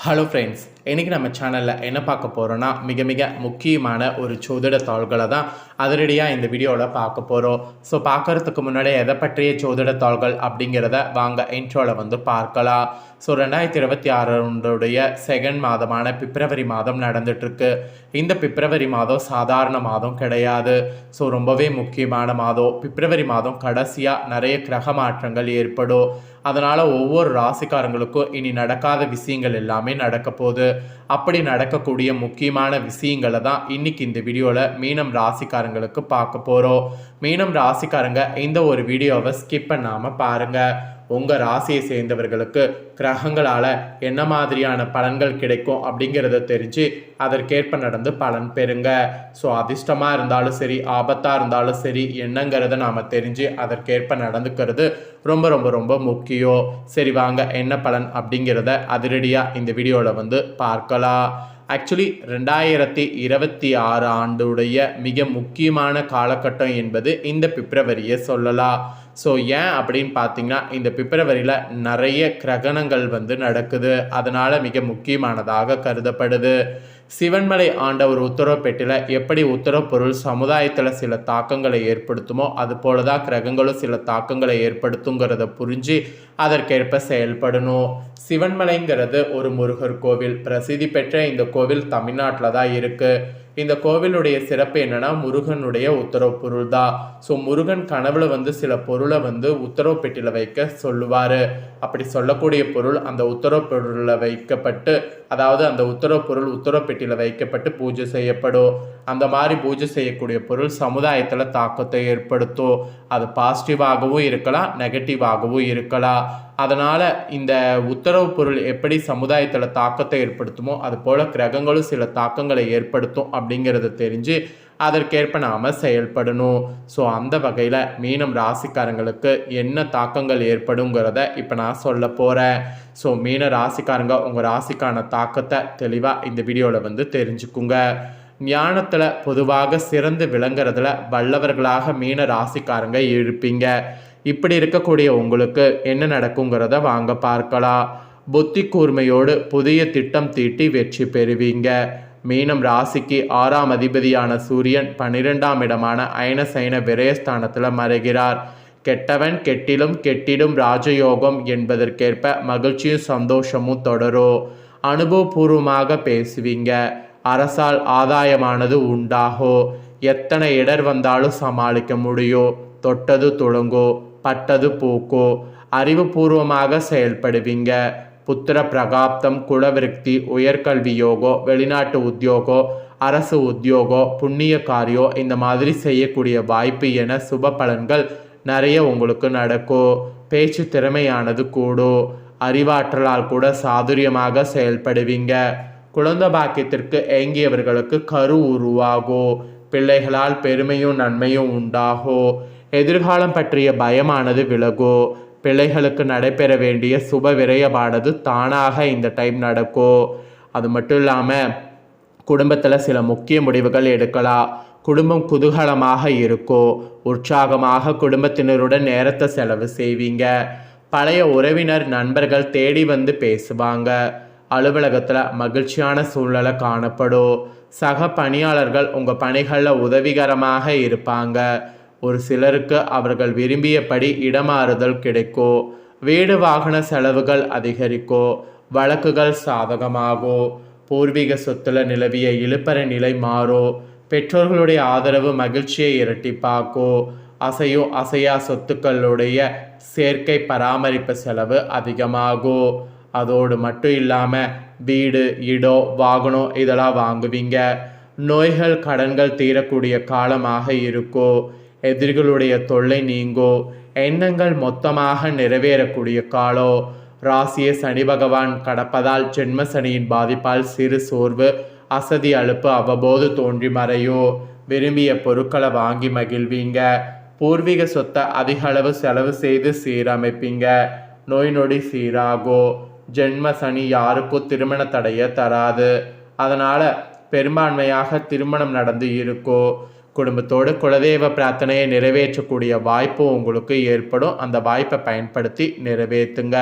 Hello friends, இன்றைக்கி நம்ம சேனலில் என்ன பார்க்க போகிறோன்னா மிக மிக முக்கியமான ஒரு ஜோதிட தாள்களை தான் அதிரடியாக இந்த வீடியோவில் பார்க்க போகிறோம். ஸோ பார்க்குறதுக்கு முன்னாடி எதை பற்றிய ஜோதிட தாள்கள் அப்படிங்கிறத வாங்க இன்ட்ரோவில் பார்க்கலாம். ஸோ 2026 செகண்ட் மாதமான பிப்ரவரி மாதம் நடந்துகிட்ருக்கு. இந்த பிப்ரவரி மாதம் சாதாரண மாதம் கிடையாது. ஸோ ரொம்பவே முக்கியமான மாதம். பிப்ரவரி மாதம் கடைசியாக நிறைய கிரக மாற்றங்கள் ஏற்படும். அதனால் ஒவ்வொரு ராசிக்காரங்களுக்கும் இனி நடக்காத விஷயங்கள் எல்லாமே நடக்க போகுது. அப்படி நடக்கக்கூடிய முக்கியமான விஷயங்களை தான் இன்றைக்கி இந்த வீடியோவில் மீனம் ராசிக்காரங்களுக்கு பார்க்க போகிறோம். மீனம் ராசிக்காரங்க இந்த ஒரு வீடியோவை ஸ்கிப் பண்ணாமல் பாருங்கள். உங்கள் ராசியை சேர்ந்தவர்களுக்கு கிரகங்களால் என்ன மாதிரியான பலன்கள் கிடைக்கும் அப்படிங்கிறத தெரிஞ்சு அதற்கேற்ப நடந்து பலன் பெறுங்க. ஸோ அதிர்ஷ்டமாக இருந்தாலும் சரி, ஆபத்தாக இருந்தாலும் சரி, என்னங்கிறத நாம் தெரிஞ்சு அதற்கேற்ப நடந்துக்கிறது ரொம்ப ரொம்ப ரொம்ப முக்கியம். சரி வாங்க, என்ன பலன் அப்படிங்கிறத அதிரடியாக இந்த வீடியோவில் பார்க்கலாம். ஆக்சுவலி 2026 ஆண்டுடைய மிக முக்கியமான காலகட்டம் என்பது இந்த பிப்ரவரியை சொல்லலாம். ஸோ ஏன் அப்படின்னு பார்த்தீங்கன்னா, இந்த பிப்ரவரியில் நிறைய கிரகணங்கள் நடக்குது. அதனால் மிக முக்கியமானதாக கருதப்படுது. சிவன்மலை ஆண்டவர் உத்தரவு பெட்டியில் எப்படி உத்தரவு பொருள் சமுதாயத்தில் சில தாக்கங்களை ஏற்படுத்துமோ அது போல தான் கிரகங்களும் சில தாக்கங்களை ஏற்படுத்துங்கிறத புரிஞ்சு அதற்கேற்ப செயல்படணும். சிவன்மலைங்கிறது ஒரு முருகர் கோவில். பிரசித்தி பெற்ற இந்த கோவில் தமிழ்நாட்டில் தான் இருக்குது. இந்த கோவிலுடைய சிறப்பு என்னன்னா, முருகனுடைய உத்தரவு பொருள் தான். ஸோ முருகன் கனவுல சில பொருளை உத்தரவு பெட்டியில் வைக்க சொல்லுவார். அப்படி சொல்லக்கூடிய பொருள் அந்த உத்தரவு பொருளில் வைக்கப்பட்டு, அதாவது அந்த உத்தரவு பொருள் உத்தரவு பெட்டியில் வைக்கப்பட்டு பூஜை செய்யப்படும். அந்த மாதிரி பூஜை செய்யக்கூடிய பொருள் சமுதாயத்தில் தாக்கத்தை ஏற்படுத்தும். அது பாசிட்டிவாகவும் இருக்கலாம், நெகட்டிவாகவும் இருக்கலாம். அதனால் இந்த உத்தரவு பொருள் எப்படி சமுதாயத்தில் தாக்கத்தை ஏற்படுத்துமோ அது போல் கிரகங்களும் சில தாக்கங்களை ஏற்படுத்தும் அப்படிங்கிறத தெரிஞ்சு அதற்கேற்ப நாம் செயல்படணும். ஸோ அந்த வகையில் மீனம் ராசிக்காரங்களுக்கு என்ன தாக்கங்கள் ஏற்படுங்கிறத இப்போ நான் சொல்ல போகிறேன். ஸோ மீன ராசிக்காரங்க உங்கள் ராசிக்கான தாக்கத்தை தெளிவாக இந்த வீடியோவில் தெரிஞ்சுக்குங்க. ஞானத்தில் பொதுவாக சிறந்து விளங்குறதுல வல்லவர்களாக மீன ராசிக்காரங்க இருப்பீங்க. இப்படி இருக்கக்கூடிய உங்களுக்கு என்ன நடக்குங்கிறத வாங்க பார்க்கலாம். புத்தி கூர்மையோடு புதிய திட்டம் தீட்டி வெற்றி பெறுவீங்க. மீனம் ராசிக்கு 6ஆம் அதிபதியான சூரியன் 12ஆம் இடமான அயனசைன விரயஸ்தானத்தில் மறைகிறார். கெட்டவன் கெட்டிலும் கெட்டிடும் ராஜயோகம் என்பதற்கேற்ப மகிழ்ச்சியும் சந்தோஷமும் தொடரும். அனுபவபூர்வமாக பேசுவீங்க. அரசால் ஆதாயமானது உண்டாகும். எத்தனை இடர் வந்தாலும் சமாளிக்க முடியும். தொட்டது துளங்கோ, பட்டது பூக்கோ. அறிவுபூர்வமாக செயல்படுவீங்க. புத்திர பிரகாப்தம், குலவிருத்தி, உயர்கல்வி யோகோ, வெளிநாட்டு உத்தியோகோ, அரசு உத்தியோகோ, புண்ணிய காரியோ இந்த மாதிரி செய்யக்கூடிய வாய்ப்பு என சுப பலன்கள் நிறைய உங்களுக்கு நடக்கும். பேச்சு திறமையானது கூடும். அறிவாற்றலால் கூட சாதுரியமாக செயல்படுவீங்க. குழந்தை பாக்கியத்திற்கு ஏங்கியவர்களுக்கு கரு உருவாகும். பிள்ளைகளால் பெருமையும் நன்மையும் உண்டாகும். எதிர்காலம் பற்றிய பயமானது விலகும். பிள்ளைகளுக்கு நடைபெற வேண்டிய சுப விரயமானது தானாக இந்த டைம் நடக்கும். அது மட்டும் இல்லாமல் குடும்பத்தில் சில முக்கிய முடிவுகள் எடுக்கலாம். குடும்பம் குதூகலமாக இருக்கும். உற்சாகமாக குடும்பத்தினருடன் நேரத்தை செலவு செய்வீங்க. பழைய உறவினர் நண்பர்கள் தேடி பேசுவாங்க. அலுவலகத்தில் மகிழ்ச்சியான சூழ்நிலை காணப்படும். சக பணியாளர்கள் உங்கள் பணிகளில் உதவிகரமாக இருப்பாங்க. ஒரு சிலருக்கு அவர்கள் விரும்பியபடி இடமாறுதல் கிடைக்கும். வீடு வாகன செலவுகள் அதிகரிக்கும். வழக்குகள் சாதகமாகும். பூர்வீக சொத்துல நிலவிய இழுப்பற நிலை மாறும். பெற்றோர்களுடைய ஆதரவு மகிழ்ச்சியை இரட்டிப்பாக்கும். அசையும் அசையா சொத்துக்களுடைய சேர்க்கை பராமரிப்பு செலவு அதிகமாகும். அதோடு மட்டும் இல்லாமல் வீடு, இடம், வாகனம் இதெல்லாம் வாங்குவீங்க. நோய்கள் கடன்கள் தீரக்கூடிய காலமாக இருக்கும். எதிரிகளுடைய தொல்லை நீங்கும். எண்ணங்கள் மொத்தமாக நிறைவேறக்கூடிய காலம். ராசியை சனி பகவான் கடப்பதால் ஜென்ம சனியின் பாதிப்பால் சிறு சோர்வு, அசதி, அலுப்பு அவ்வப்போது தோன்றி மறையும். விரும்பிய பொருட்களை வாங்கி மகிழ்வீங்க. பூர்வீக சொத்தை அதிக அளவு செலவு செய்து சீரமைப்பீங்க. நோய் நொடி சீராகும். ஜென்ம சனி யாருக்கும் திருமண தடையை தராது. அதனால் பெரும்பான்மையாக திருமணம் நடந்து இருக்கும். குடும்பத்தோடு குலதெய்வ பிரார்த்தனையை நிறைவேற்றக்கூடிய வாய்ப்பு உங்களுக்கு ஏற்படும். அந்த வாய்ப்பை பயன்படுத்தி நிறைவேற்றுங்க.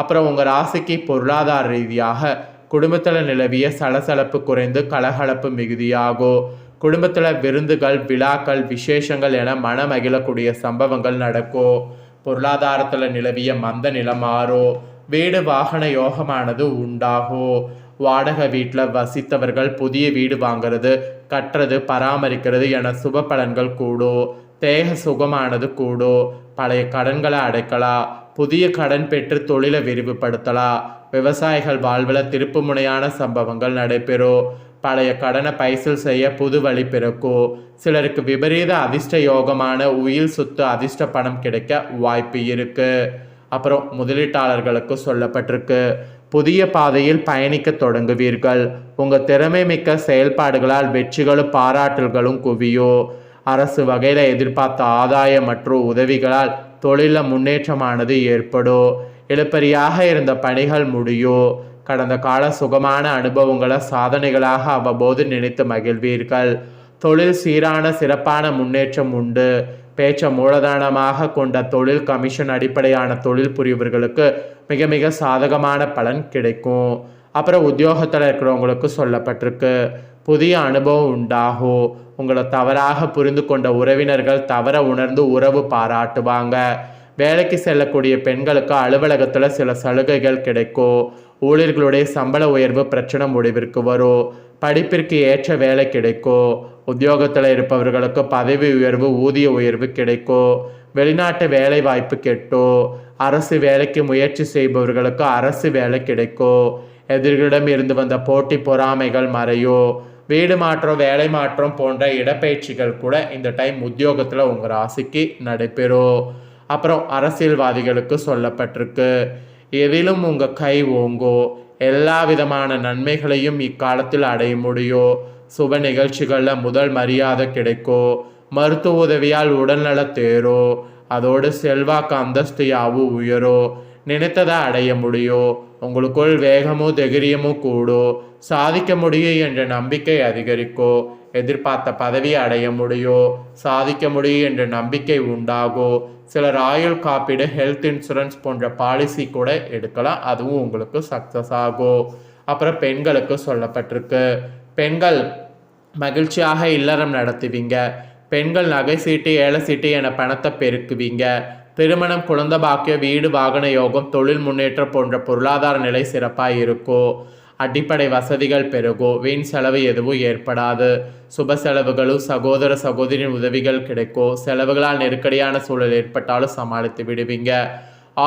அப்புறம் உங்கள் ராசிக்கு பொருளாதார ரீதியாக குடும்பத்தில் நிலவிய சலசலப்பு குறைந்து கலகலப்பு மிகுதியாகும். குடும்பத்தில் விருந்துகள், விழாக்கள், விசேஷங்கள் என மனமகிழக்கூடிய சம்பவங்கள் நடக்கும். பொருளாதாரத்தில் நிலவிய மந்த நிலம் மாறும். வீடு வாகன யோகமானது உண்டாகும். வாடகை வீட்டில் வசித்தவர்கள் புதிய வீடு வாங்கிறது, கட்டுறது, பராமரிக்கிறது என சுப பலன்கள் கூடும். தேக சுகமானது கூடும். பழைய கடன்களை அடைக்கலாம். புதிய கடன் பெற்று தொழிலை விரிவுபடுத்தலாம். விவசாயிகள் வாழ்வில் திருப்பு முனையான சம்பவங்கள் நடைபெறும். பழைய கடனை பைசல் செய்ய புது வழி பிறக்கும். சிலருக்கு விபரீத அதிர்ஷ்ட யோகமான உயில் சொத்து அதிர்ஷ்ட பணம் கிடைக்க வாய்ப்பு இருக்கு. அப்புறம் முதலீட்டாளர்களுக்கு சொல்லப்பட்டிருக்கு, புதிய பாதையில் பயணிக்க தொடங்குவீர்கள். உங்கள் திறமை மிக்க செயல்பாடுகளால் வெற்றிகளும் பாராட்டல்களும் குவியும். அரசு வகையில் எதிர்பார்த்த ஆதாயம் மற்றும் உதவிகளால் தொழிலில் முன்னேற்றமானது ஏற்படும். இழுபறியாக இருந்த பணிகள் முடியும். கடந்த கால சுகமான அனுபவங்களை சாதனைகளாக அவ்வப்போது நினைத்து மகிழ்வீர்கள். தொழில் சீரான சிறப்பான முன்னேற்றம் உண்டு. பேச்ச மூலதனமாக கொண்ட தொழில் கமிஷன் அடிப்படையான தொழில் புரிவர்களுக்கு மிக மிக சாதகமான பலன் கிடைக்கும். அப்புறம் உத்தியோகத்தில் இருக்கிறவங்களுக்கு சொல்லப்பட்டிருக்கு, புதிய அனுபவம் உண்டாகும். உங்களை தவறாக புரிந்து கொண்ட உறவினர்கள் தவற உணர்ந்து உறவு பாராட்டுவாங்க. வேலைக்கு செல்லக்கூடிய பெண்களுக்கு அலுவலகத்தில் சில சலுகைகள் கிடைக்கும். ஊழியர்களுடைய சம்பள உயர்வு பிரச்சனை முடிவிற்கு வரும். படிப்பிற்கு ஏற்ற வேலை கிடைக்கும். உத்தியோகத்தில் இருப்பவர்களுக்கு பதவி உயர்வு, ஊதிய உயர்வு கிடைக்கும். வெளிநாட்டு வேலை வாய்ப்பு கெட்டும். அரசு வேலைக்கு முயற்சி செய்பவர்களுக்கு அரசு வேலை கிடைக்கும். எதிர்களிடம் இருந்து வந்த போட்டி பொறாமைகள் மறையும். வீடு மாற்றம், வேலை மாற்றம் போன்ற இடப்பெயர்ச்சிகள் கூட இந்த டைம் உத்தியோகத்தில் உங்கள் ராசிக்கு நடைபெறும். அப்புறம் அரசியல்வாதிகளுக்கு சொல்லப்பட்டிருக்கு, எதிலும் உங்கள் கை ஓங்கும். எல்லா விதமான நன்மைகளையும் இக்காலத்தில் அடைய முடியும். சுப நிகழ்ச்சிகளில் முதல் மரியாதை கிடைக்கும். மருத்துவ உதவியால் உடல்நல தேரும். அதோடு செல்வாக்கு, அந்தஸ்து யாவும் உயரும். நினைத்ததை அடைய முடியும். உங்களுக்குள் வேகமும் தைரியமும் கூடும். சாதிக்க முடியும் என்ற நம்பிக்கை அதிகரிக்கும். எதிர்பார்த்த பதவியை அடைய முடியும். சாதிக்க முடியும் என்ற நம்பிக்கை உண்டாகும். சிலர் ஆயுள் காப்பீடு, ஹெல்த் இன்சூரன்ஸ் போன்ற பாலிசி கூட எடுக்கலாம். அதுவும் உங்களுக்கு சக்ஸஸ் ஆகும். அப்புறம் பெண்களுக்கு சொல்லப்பட்டிருக்கு, பெண்கள் மகிழ்ச்சியாக இல்லறம் நடத்துவீங்க. பெண்கள் நகை சீட்டு, ஏல சீட்டு என பணத்தை பெருக்குவீங்க. திருமணம், குழந்தை பாக்கியம், வீடு வாகன யோகம், தொழில் முன்னேற்றம் போன்ற பொருளாதார நிலை சிறப்பாக இருக்கும். அடிப்படை வசதிகள் பெருகும். வீண் செலவு எதுவும் ஏற்படாது. சுப செலவுகளும் சகோதர சகோதரின் உதவிகள் கிடைக்கும். செலவுகளால் நெருக்கடியான சூழல் ஏற்பட்டாலும் சமாளித்து விடுவீங்க.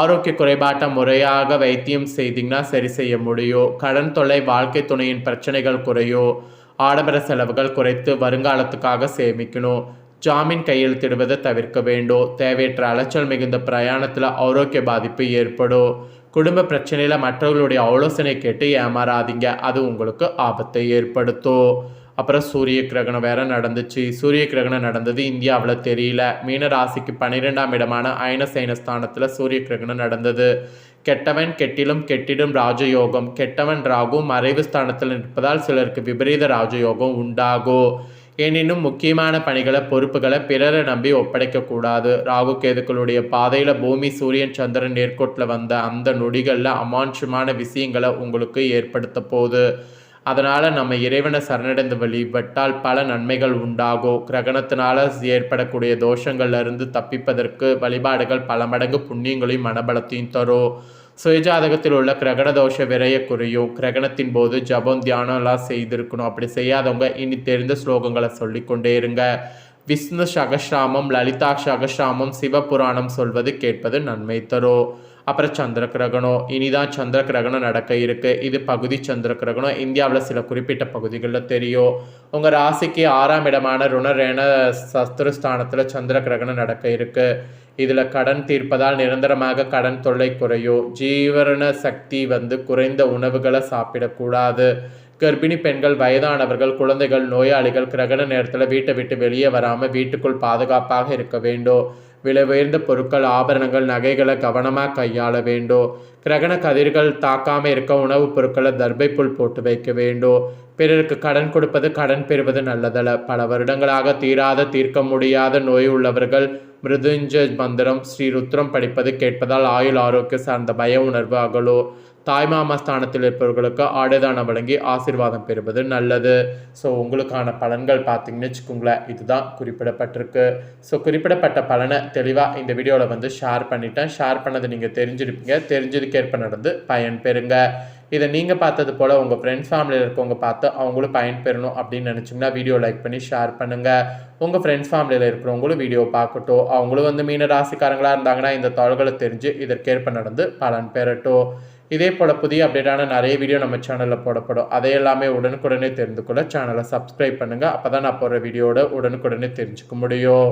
ஆரோக்கிய குறைபாட்டை முறையாக வைத்தியம் செய்தீங்கன்னா சரி செய்ய முடியும். கடன் தொல்லை, வாழ்க்கை துணையின் பிரச்சனைகள் குறையும். ஆடம்பர செலவுகள் குறைத்து வருங்காலத்துக்காக சேமிக்கணும். ஜாமீன் கையெழுத்திடுவதை தவிர்க்க வேண்டும். தேவையற்ற அலைச்சல் மிகுந்த பிரயாணத்தில் ஆரோக்கிய பாதிப்பு ஏற்படும். குடும்ப பிரச்சனையில் மற்றவர்களுடைய ஆலோசனை கேட்டு ஏமாறாதீங்க, அது உங்களுக்கு ஆபத்தை ஏற்படுத்தும். அப்புறம் சூரிய கிரகணம் வேற நடந்துச்சு. சூரிய கிரகணம் நடந்தது இந்தியாவில் தெரியல. மீன ராசிக்கு 12ஆம் இடமான அயனசைனஸ்தானத்தில் சூரிய கிரகணம் நடந்தது. கெட்டவன் கெட்டிலும் கெட்டிடும் ராஜயோகம். கெட்டவன் ராகு மறைவு ஸ்தானத்தில் நிற்பதால் சிலருக்கு விபரீத ராஜயோகம் உண்டாகும். எனினும் முக்கியமான பணிகளை, பொறுப்புகளை பிறரை நம்பி ஒப்படைக்கக்கூடாது. ராகு கேதுக்களுடைய பாதையில் பூமி, சூரியன், சந்திரன் நேர்கோட்டில் வந்த அந்த நொடிகளில் அமானுஷமான விஷயங்களை உங்களுக்கு ஏற்படுத்த போகுது. அதனால் நம்ம இறைவனை சரணடைந்து வழிபட்டால் பல நன்மைகள் உண்டாகும். கிரகணத்தினால ஏற்படக்கூடிய தோஷங்கள்லேருந்து தப்பிப்பதற்கு வழிபாடுகள் பல மடங்கு புண்ணியங்களையும் மனபலத்தையும் தரும். சுயஜாதகத்தில் உள்ள கிரகண தோஷ விரைய குறையும். கிரகணத்தின் போது ஜபம், தியானம் எல்லாம் செய்திருக்கணும். அப்படி செய்யாதவங்க இனி தெரிந்த ஸ்லோகங்களை சொல்லிக்கொண்டே இருங்க. விஷ்ணு சகஸ்ராமம், லலிதா சகஸ்ராமம், சிவபுராணம் சொல்வது கேட்பது நன்மை தரும். அப்புறம் சந்திர கிரகணம், இனிதான் சந்திர கிரகணம் நடக்க இருக்கு. இது பகுதி சந்திர கிரகணம். இந்தியாவில் சில குறிப்பிட்ட பகுதிகளில் தெரியும். உங்கள் ராசிக்கு 6ஆம் இடமான ருணரேன சஸ்திரஸ்தானத்தில் சந்திர கிரகணம் நடக்க இருக்கு. இதில் கடன் தீர்ப்பதால் நிரந்தரமாக கடன் தொல்லை குறையும். ஜீவன சக்தி குறைந்த உணவுகளை சாப்பிடக்கூடாது. கர்ப்பிணி பெண்கள், வயதானவர்கள், குழந்தைகள், நோயாளிகள் கிரகண நேரத்தில் வீட்டை விட்டு வெளியே வராமல் வீட்டுக்குள் பாதுகாப்பாக இருக்க வேண்டும். விலை உயர்ந்த பொருட்கள், ஆபரணங்கள், நகைகளை கவனமாக கையாள வேண்டும். கிரகண கதிர்கள் தாக்காமல் இருக்க உணவுப் பொருட்களை தர்பைப்புல் போட்டு வைக்க வேண்டும். பிறருக்கு கடன் கொடுப்பது, கடன் பெறுவது நல்லதல்ல. பல வருடங்களாக தீர்க்க முடியாத நோய் உள்ளவர்கள் மிருதுஞ்ச மந்திரம் ஸ்ரீ ருத்ரம் படிப்பது கேட்பதால் ஆயுள் ஆரோக்கிய சார்ந்த பய உணர்வு அகலும். தாய்மாமா ஸ்தானத்தில் இருப்பவர்களுக்கு ஆடைதானம் வழங்கி ஆசீர்வாதம் பெறுவது நல்லது. ஸோ உங்களுக்கான பலன்கள் பார்த்தீங்கன்னு வச்சுக்கோங்களேன், இதுதான் குறிப்பிடப்பட்டிருக்கு. ஸோ குறிப்பிடப்பட்ட பலனை தெளிவாக இந்த வீடியோவில் ஷேர் பண்ணிட்டேன். ஷேர் பண்ணது நீங்கள் தெரிஞ்சிருப்பீங்க. தெரிஞ்சதுக்கேற்ப நடந்து பயன் பெறுங்க. இதை நீங்கள் பார்த்தது போல் உங்கள் ஃப்ரெண்ட்ஸ் ஃபேமிலியில் இருக்கவங்க பார்த்து அவங்களும் பயன்பெறணும் அப்படின்னு நினச்சிங்கன்னா வீடியோ லைக் பண்ணி ஷேர் பண்ணுங்கள். உங்கள் ஃப்ரெண்ட்ஸ் ஃபேமிலியில் இருக்கிறவங்களும் வீடியோ பார்க்கட்டும். அவங்களும் மீன ராசிக்காரங்களாக இருந்தாங்கன்னா இந்த தாள்களை தெரிஞ்சு இதற்கேற்ப நடந்து பலன் பெறட்டும். இதே போல் புதிய அப்டேட்டான நிறைய வீடியோ நம்ம சேனலில் போடப்படும். அதையெல்லாமே உடனுக்குடனே தெரிந்து கொள்ள சேனலை சப்ஸ்கிரைப் பண்ணுங்கள். அப்போ தான் நான் போகிற வீடியோட உடனுக்குடனே தெரிஞ்சுக்க முடியும்.